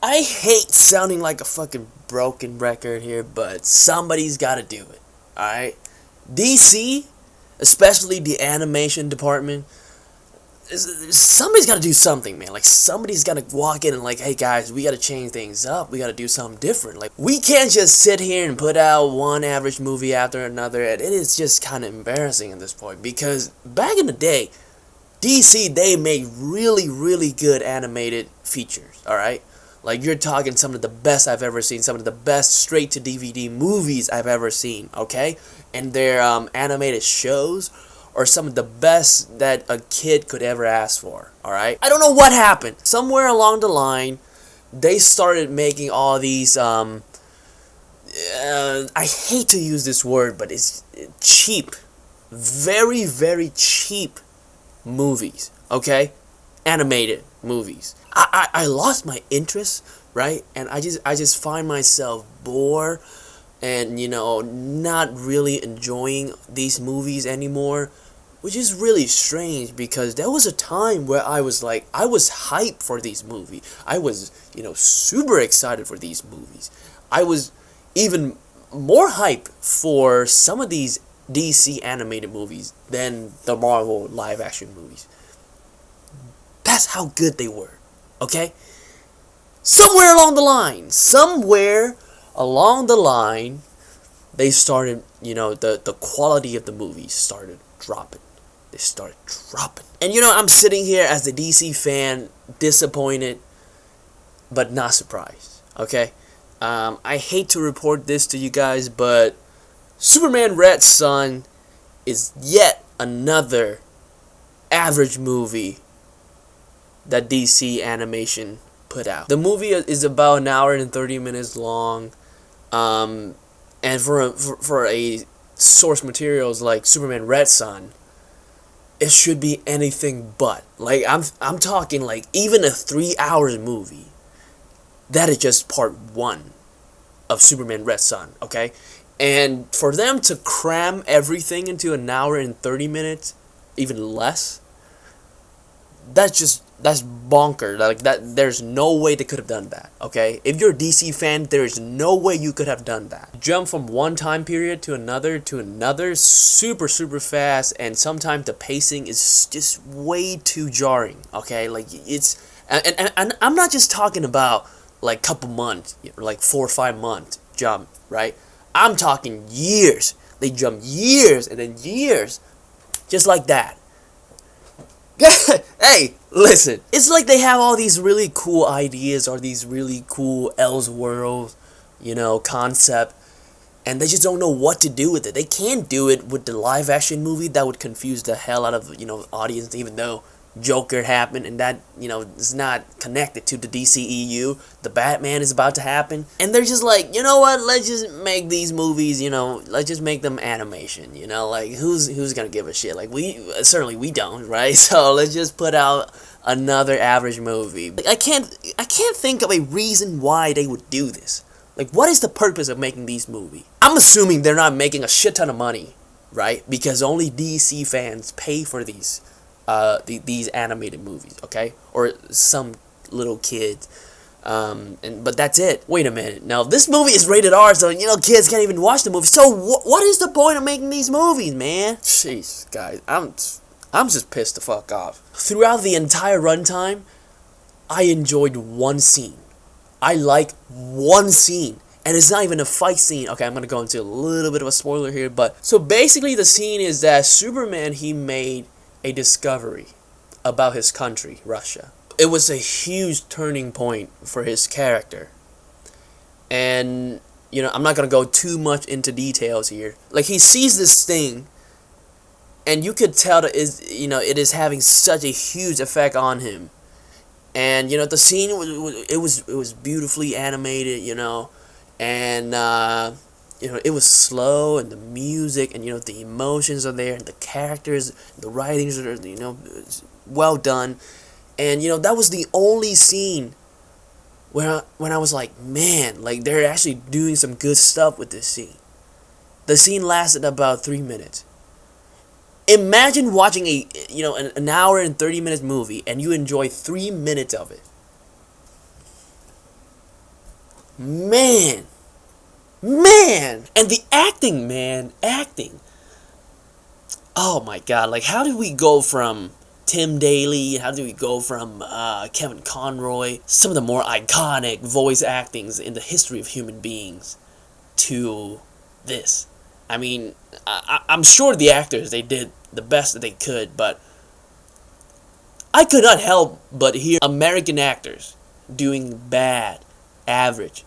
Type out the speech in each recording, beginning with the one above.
I hate sounding like a fucking broken record here, but somebody's gotta do it. Alright? DC, especially the animation department, somebody's gotta do something, man. Like, somebody's gotta walk in and, like, hey guys, we gotta change things up. We gotta do something different. Like, we can't just sit here and put out one average movie after another. And it is just kind of embarrassing at this point. Because back in the day, DC, they made really, really good animated features, alright? Like, you're talking some of the best I've ever seen, some of the best straight-to-DVD movies I've ever seen, okay? And their animated shows are some of the best that a kid could ever ask for, alright? I don't know what happened. Somewhere along the line, they started making all these, I hate to use this word, but it's cheap. Very, very cheap movies, okay? Animated movies. I lost my interest, right? And I just find myself bored and, not really enjoying these movies anymore, which is really strange because there was a time where I was hyped for these movies. I was, super excited for these movies. I was even more hyped for some of these DC animated movies than the Marvel live action movies. That's how good they were, okay? Somewhere along the line, they started, the quality of the movies started dropping. They started dropping. And, I'm sitting here as a DC fan, disappointed, but not surprised, okay? I hate to report this to you guys, but Superman Red Son is yet another average movie that DC Animation put out. The movie is about an hour and 30 minutes long, and for a source materials like Superman Red Son, it should be anything but. Like, I'm talking like even a 3 hours movie. That is just part 1 of Superman Red Son, okay? And for them to cram everything into an hour and 30 minutes, even less, that's bonker. Like, that, there's no way they could have done that, okay? If you're a DC fan, there is no way you could have done that. Jump from one time period to another super, super fast, and sometimes the pacing is just way too jarring, okay? Like, it's, and I'm not just talking about, like, couple months, like 4 or 5 months jump, right? I'm talking years. They jump years and then years, just like that. Hey, listen. It's like they have all these really cool ideas or these really cool Elseworlds, concept, and they just don't know what to do with it. They can't do it with the live action movie. That would confuse the hell out of, audience, even though Joker happened and that, is not connected to the DCEU. The Batman is about to happen. And they're just like, you know what, let's just make these movies, let's just make them animation, like who's gonna give a shit? Like, certainly we don't, right? So let's just put out another average movie. Like, I can't think of a reason why they would do this. Like, what is the purpose of making these movies? I'm assuming they're not making a shit ton of money, right? Because only DC fans pay for these animated movies, okay? Or some little kids, but that's it. Wait a minute. Now, this movie is rated R, so kids can't even watch the movie. So what is the point of making these movies, man? Jeez, guys, I'm just pissed the fuck off. Throughout the entire runtime, I enjoyed one scene. I like one scene. And it's not even a fight scene. Okay, I'm gonna go into a little bit of a spoiler here, but so basically the scene is that Superman, he made a discovery about his country, Russia. It was a huge turning point for his character. And, I'm not going to go too much into details here. Like, he sees this thing, and you could tell that it is having such a huge effect on him. And, the scene, it was beautifully animated, and, it was slow, and the music, and, the emotions are there, and the characters, the writings are, well done. And, that was the only scene when I was like, man, like, they're actually doing some good stuff with this scene. The scene lasted about 3 minutes. Imagine watching an hour and 30 minutes movie, and you enjoy 3 minutes of it. Man, man, and the acting, man, acting. Oh my God! Like, how did we go from Tim Daly? How did we go from Kevin Conroy, some of the more iconic voice actings in the history of human beings, to this? I mean, I'm sure the actors, they did the best that they could, but I could not help but hear American actors doing bad, average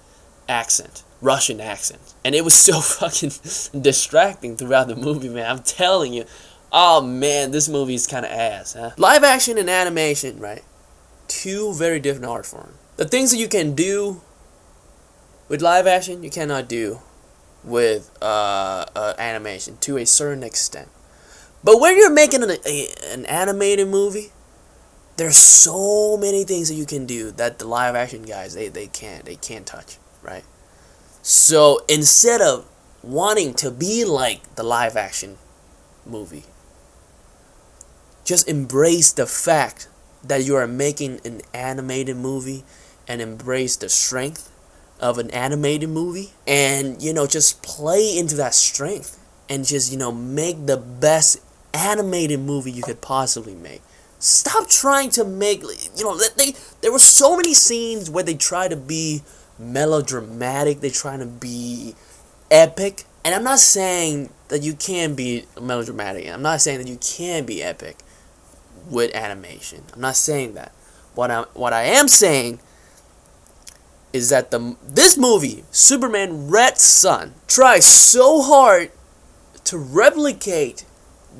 accent, Russian accent. And it was so fucking distracting throughout the movie, man. I'm telling you. Oh, man, this movie is kind of ass, huh? Live action and animation, right? Two very different art forms. The things that you can do with live action, you cannot do with animation to a certain extent. But when you're making an animated movie, there's so many things that you can do that the live action guys, they can't touch, right? So instead of wanting to be like the live action movie, just embrace the fact that you are making an animated movie and embrace the strength of an animated movie, and just play into that strength and just make the best animated movie you could possibly make. Stop trying to make there were so many scenes where they try to be melodramatic, they try to be epic, and I'm not saying that you can be melodramatic, I'm not saying that you can be epic with animation. I'm not saying that. What I am saying is that this movie, Superman Red Son, tries so hard to replicate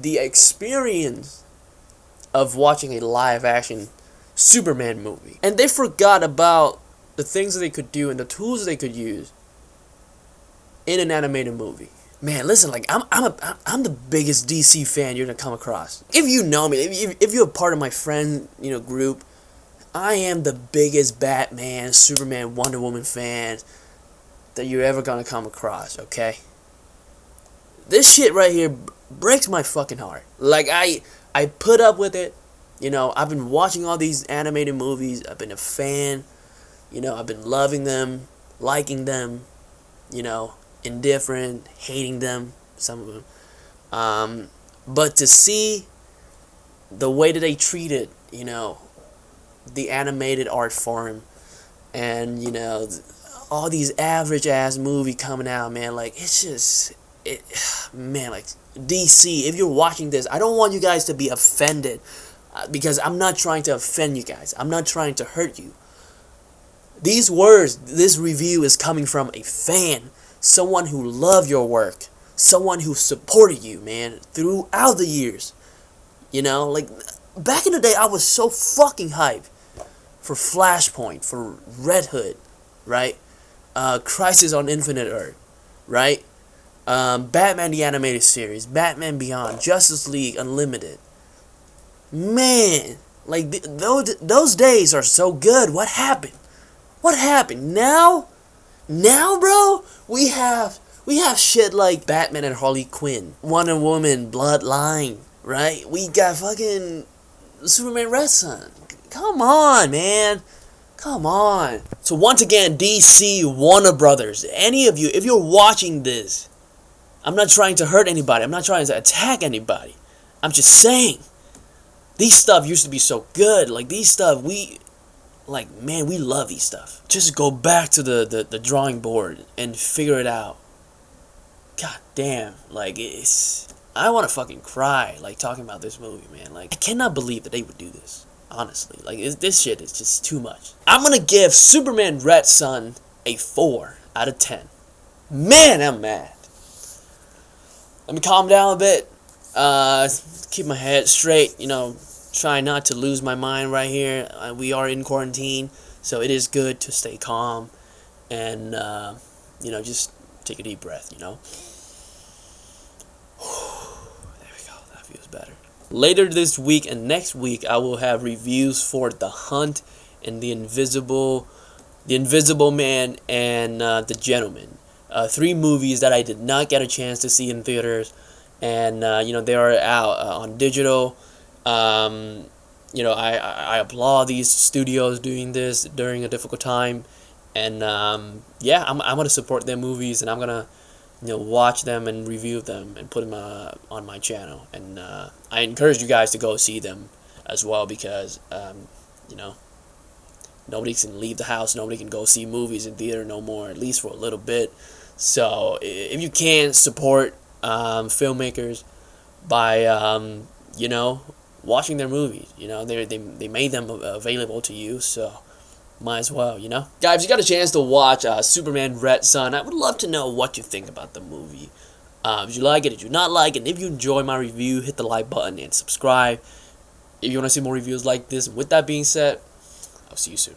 the experience of watching a live action Superman movie. And they forgot about the things that they could do and the tools that they could use in an animated movie. Man, listen, like I'm the biggest DC fan you're gonna come across. If you know me, if you're a part of my friend group, I am the biggest Batman, Superman, Wonder Woman fan that you're ever gonna come across. Okay, this shit right here breaks my fucking heart. Like I put up with it. I've been watching all these animated movies. I've been a fan. I've been loving them, liking them. Indifferent, hating them, some of them. But to see the way that they treated, the animated art form, and all these average ass movie coming out, man, like it's just man, like DC, if you're watching this, I don't want you guys to be offended, because I'm not trying to offend you guys. I'm not trying to hurt you. These words, this review is coming from a fan. Someone who loved your work. Someone who supported you, man, throughout the years. Like, back in the day, I was so fucking hyped for Flashpoint, for Red Hood, right? Crisis on Infinite Earth, right? Batman the Animated Series, Batman Beyond, Justice League Unlimited. Man, like, those days are so good. What happened? What happened? Now, bro, we have shit like Batman and Harley Quinn, Wonder Woman, Bloodline, right? We got fucking Superman Red Son. Come on, man. Come on. So once again, DC, Warner Brothers, any of you, if you're watching this, I'm not trying to hurt anybody. I'm not trying to attack anybody. I'm just saying, these stuff used to be so good. Like, these stuff, man, we love these stuff. Just go back to the drawing board and figure it out. God damn, like, I want to fucking cry, like, talking about this movie, man. Like, I cannot believe that they would do this, honestly. Like, this shit is just too much. I'm gonna give Superman Red Son a 4 out of 10. Man, I'm mad. Let me calm down a bit. Keep my head straight, try not to lose my mind right here. We are in quarantine, so it is good to stay calm and, just take a deep breath, There we go. That feels better. Later this week and next week, I will have reviews for The Hunt and The Invisible Man and The Gentleman. 3 movies that I did not get a chance to see in theaters, and they are out on digital. I applaud these studios doing this during a difficult time, And yeah, I'm gonna support their movies, and I'm gonna watch them and review them and put them on my channel. And I encourage you guys to go see them as well, because you know nobody can leave the house, nobody can go see movies in theater no more, at least for a little bit. So if you can support filmmakers by watching their movies, they made them available to you, so might as well, Guys, if you got a chance to watch Superman Red Son, I would love to know what you think about the movie. Did you like it? Did you not like it? And if you enjoy my review, hit the like button and subscribe if you want to see more reviews like this. With that being said, I'll see you soon.